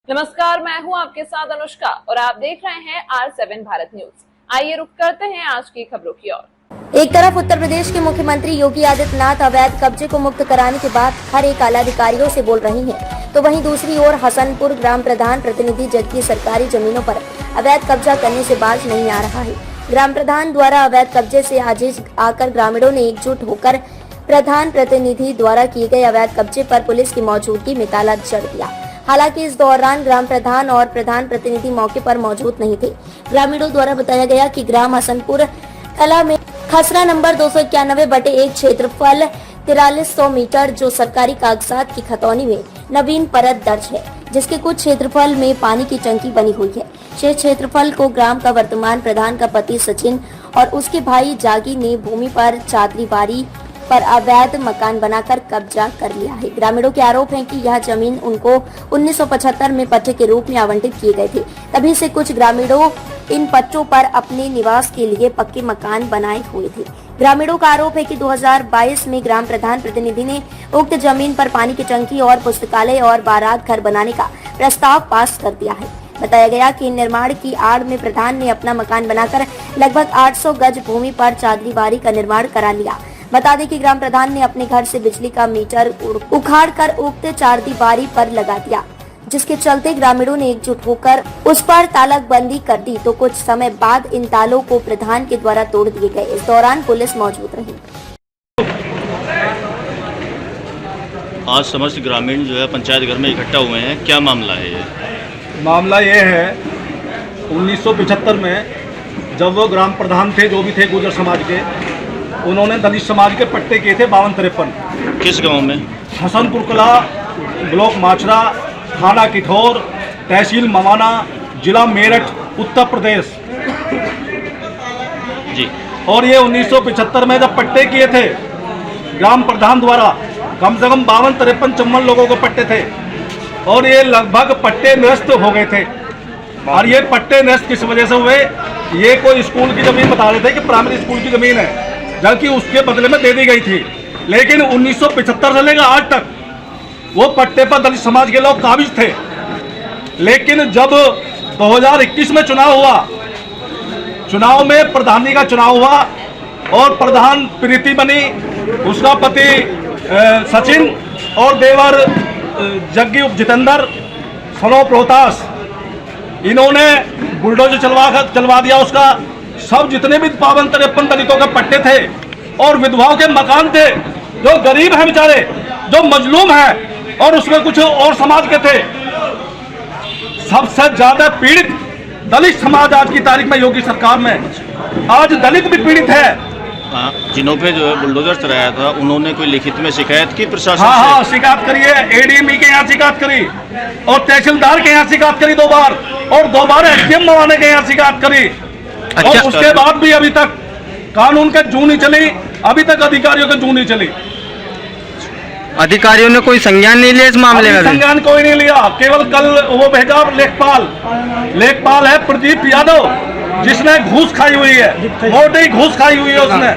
नमस्कार, मैं हूं आपके साथ अनुष्का और आप देख रहे हैं R7 भारत न्यूज। आइए रुक करते हैं आज की खबरों की ओर। एक तरफ उत्तर प्रदेश के मुख्यमंत्री योगी आदित्यनाथ अवैध कब्जे को मुक्त कराने के बाद हर एक आला अधिकारियों से बोल रही हैं, तो वहीं दूसरी ओर हसनपुर ग्राम प्रधान प्रतिनिधि जबकि सरकारी जमीनों पर अवैध कब्जा करने से बाज नहीं आ रहा है। ग्राम प्रधान द्वारा अवैध कब्जे से आजिज आकर ग्रामीणों ने एकजुट होकर प्रधान प्रतिनिधि द्वारा किए गए अवैध कब्जे पर पुलिस की मौजूदगी में ताला जड़ दिया। हालांकि इस दौरान ग्राम प्रधान और प्रधान प्रतिनिधि मौके पर मौजूद नहीं थे। ग्रामीणों द्वारा बताया गया कि ग्राम हसनपुर कला में खसरा नंबर 291/1 क्षेत्रफल 4300 मीटर जो सरकारी कागजात की खतौनी में नवीन परत दर्ज है, जिसके कुछ क्षेत्रफल में पानी की टंकी बनी हुई है। शेष क्षेत्रफल को ग्राम का वर्तमान प्रधान का पति सचिन और उसके भाई जागी ने भूमि पर चादरीबारी पर अवैध मकान बनाकर कब्जा कर लिया है। ग्रामीणों के आरोप हैं कि यह जमीन उनको 1975 में पट्टे के रूप में आवंटित किए गए थे। तभी से कुछ ग्रामीणों इन पट्टों पर अपने निवास के लिए पक्के मकान बनाए हुए थे। ग्रामीणों का आरोप है कि 2022 में ग्राम प्रधान प्रतिनिधि ने उक्त जमीन पर पानी की टंकी और पुस्तकालय और बारात घर बनाने का प्रस्ताव पास कर दिया है। बताया गया कि निर्माण की आड़ में प्रधान ने अपना मकान बनाकर लगभग 800 गज भूमि पर चादरीबारी का निर्माण करा लिया। बता दें कि ग्राम प्रधान ने अपने घर से बिजली का मीटर उखाड़कर उक्त चादरीबारी पर लगा दिया, जिसके चलते ग्रामीणों ने एकजुट होकर उस पर तालाबंदी कर दी। तो कुछ समय बाद इन तालों को प्रधान के द्वारा तोड़ दिए गए। इस दौरान पुलिस मौजूद रही। आज समस्त ग्रामीण जो है पंचायत घर में इकट्ठा हुए हैं, क्या मामला है ये? मामला ये है 1975 में जब वो ग्राम प्रधान थे, जो भी थे गुर्जर समाज के, उन्होंने दलित समाज के पट्टे किए थे 52-53। किस गांव में? हसनपुर कला, ब्लॉक माछरा, थाना किठौर, तहसील मवाना, जिला मेरठ, उत्तर प्रदेश जी। और ये 1975 में जब पट्टे किए थे ग्राम प्रधान द्वारा, कम से कम 52-53 लोगों को पट्टे थे और ये लगभग पट्टे निरस्त हो गए थे। और ये पट्टे निरस्त किस वजह से हुए? ये कोई स्कूल की जमीन बता रहे थे कि प्राइमरी स्कूल की जमीन है, जबकि उसके बदले में दे दी गई थी। लेकिन 1975 से लेकर आज तक वो पट्टे पर दलित समाज के लोग काबिज थे। लेकिन जब 2021 में चुनाव हुआ, चुनाव में प्रधानी का चुनाव हुआ और प्रधान प्रीति बनी, उसका पति सचिन और देवर जग्गी जितेंद्र सनोप रोहतास, इन्होंने बुलडोजर चलवा दिया उसका। सब जितने भी 52-53 दलितों के पट्टे थे और विधवाओं के मकान थे, जो गरीब हैं बेचारे, जो मजलूम हैं और उसमें कुछ और समाज के थे, सबसे ज्यादा पीड़ित दलित समाज आज की तारीख में योगी सरकार में। आज दलित भी पीड़ित है। जिन्हों पे जो है बुलडोजर चलाया था, उन्होंने कोई लिखित में शिकायत की प्रशासन से? हाँ, शिकायत करी है। एडीएमई के यहाँ शिकायत करी और तहसीलदार के यहाँ शिकायत करी 2 बार और 2 बार एसडीएम मवाने के यहाँ शिकायत करी। और उसके बाद भी अभी तक कानून का जू नहीं चली, अभी तक अधिकारियों का जू नहीं चली। अधिकारियों ने कोई संज्ञान नहीं लिया इस मामले में? संज्ञान कोई नहीं लिया। केवल कल वो भेजा लेखपाल है प्रदीप यादव, जिसने घूस खाई हुई है, मोटी घूस खाई हुई है, उसने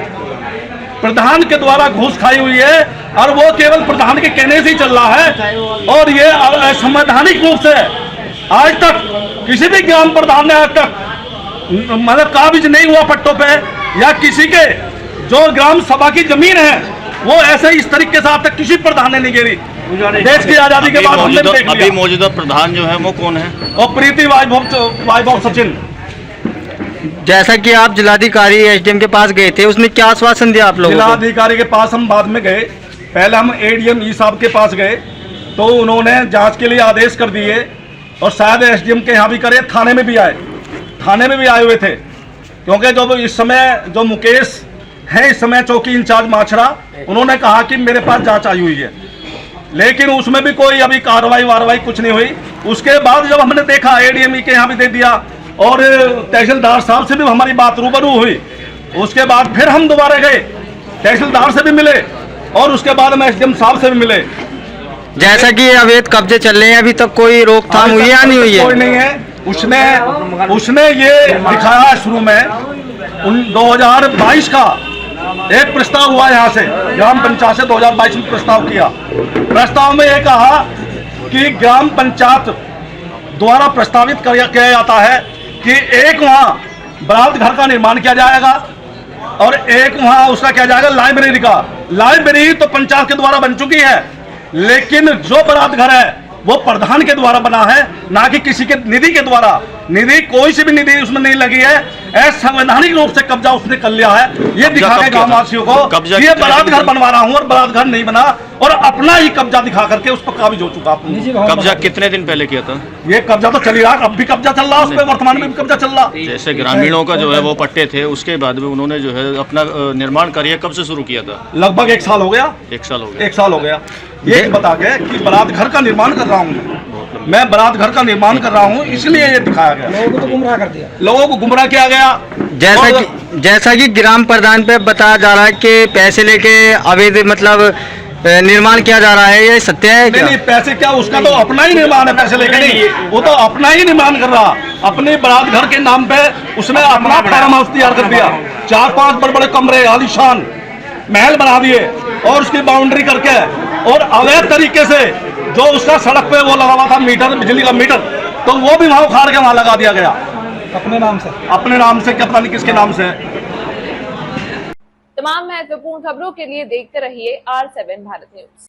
प्रधान के द्वारा घूस खाई हुई है और वो केवल प्रधान के कहने से ही चल रहा है। और ये असंवैधानिक रूप से आज तक किसी भी ग्राम प्रधान ने आज तक मतलब काबिज नहीं हुआ पट्टों पे, या किसी के जो ग्राम सभा की जमीन है वो ऐसे इस तरीके से आज तक किसी प्रधान ने नहीं गिरी। देश की आजादी के बाद हमने देख लिया। अभी मौजूदा प्रधान जो है वो कौन है? और प्रीति वैभव सचिन। जैसा कि आप जिलाधिकारी एसडीएम के पास गए थे, उसमें क्या आश्वासन दिया आप लोगों को? जिलाधिकारी के पास हम बाद में गए, पहले हम एडीएम ई साहब के पास गए तो उन्होंने जांच के लिए आदेश कर दिए और शायद एसडीएम के यहाँ भी करे, थाने में भी आए हुए थे। क्योंकि जो इस समय जो मुकेश है, इस समय चौकी इंचार्ज माछरा, उन्होंने कहा कि मेरे पास जांच आई हुई है, लेकिन उसमें भी कोई अभी कार्रवाई कुछ नहीं हुई। उसके बाद जब हमने देखा, एडीएमई के यहाँ भी दे दिया और तहसीलदार साहब से भी हमारी बात रूबरू हुई। उसके बाद फिर हम दोबारा गए, तहसीलदार से भी मिले और उसके बाद हम एसडीएम साहब से भी मिले। जैसा कि अवैध कब्जे चल रहे हैं, अभी तक कोई रोकथाम हुई या नहीं हुई है? कोई नहीं है। उसने ये दिखाया शुरू में 2022 का एक प्रस्ताव हुआ यहाँ से, ग्राम पंचायत से 2022 में प्रस्ताव किया। प्रस्ताव में ये कहा कि ग्राम पंचायत द्वारा प्रस्तावित किया जाता है कि एक वहाँ बारात घर का निर्माण किया जाएगा और एक वहाँ उसका किया जाएगा लाइब्रेरी का। लाइब्रेरी तो पंचायत के द्वारा बन चुकी है, लेकिन जो बारात घर है वो प्रधान के द्वारा बना है, ना कि किसी के निधि के द्वारा। निधि कोई सी भी निधि उसमें नहीं लगी है, असंवैधानिक रूप से कब्जा उसने कर लिया है। ये दिखा के गाँव वासियों को ये बारात घर बनवा रहा हूँ और बारात घर नहीं बना, और अपना ही कब्जा दिखा करके उस पर काबिज हो चुका। कब्जा कितने दिन पहले किया था? ये कब्जा तो चल रहा, अब भी कब्जा चल रहा, उस पर वर्तमान में भी कब्जा चल रहा। जैसे ग्रामीणों का जो है वो पट्टे थे, उसके बाद में उन्होंने जो है अपना निर्माण कार्य कब से शुरू किया था? लगभग 1 साल हो गया। 1 साल हो गया। 1 साल हो गया। ये बता के कि बारात घर का निर्माण कर रहा हूँ मैं, बारात घर का निर्माण कर रहा हूँ, इसलिए ये दिखाया गया। लोगों को गुमराह कर दिया, लोगों को गुमराह किया गया। जैसा कि ग्राम प्रधान पे बताया जा रहा है कि पैसे लेके अवैध मतलब निर्माण किया जा रहा है, ये सत्य है क्या? नहीं, पैसे क्या, उसका तो अपना ही निर्माण है, पैसे लेके नहीं। वो तो अपना ही निर्माण कर रहा, अपने बारात घर के नाम पे उसने अपना फार्म हाउस तैयार कर दिया। 4-5 बड़े-बड़े कमरे आलीशान महल बना दिए और उसकी बाउंड्री करके, और अवैध तरीके से जो उसका सड़क पे वो लगा हुआ था मीटर, बिजली का मीटर, तो वो भी वहां उखाड़ के वहां लगा दिया गया अपने नाम से। क्या पता नहीं किसके नाम से। तमाम महत्वपूर्ण खबरों के लिए देखते रहिए R7 भारत न्यूज।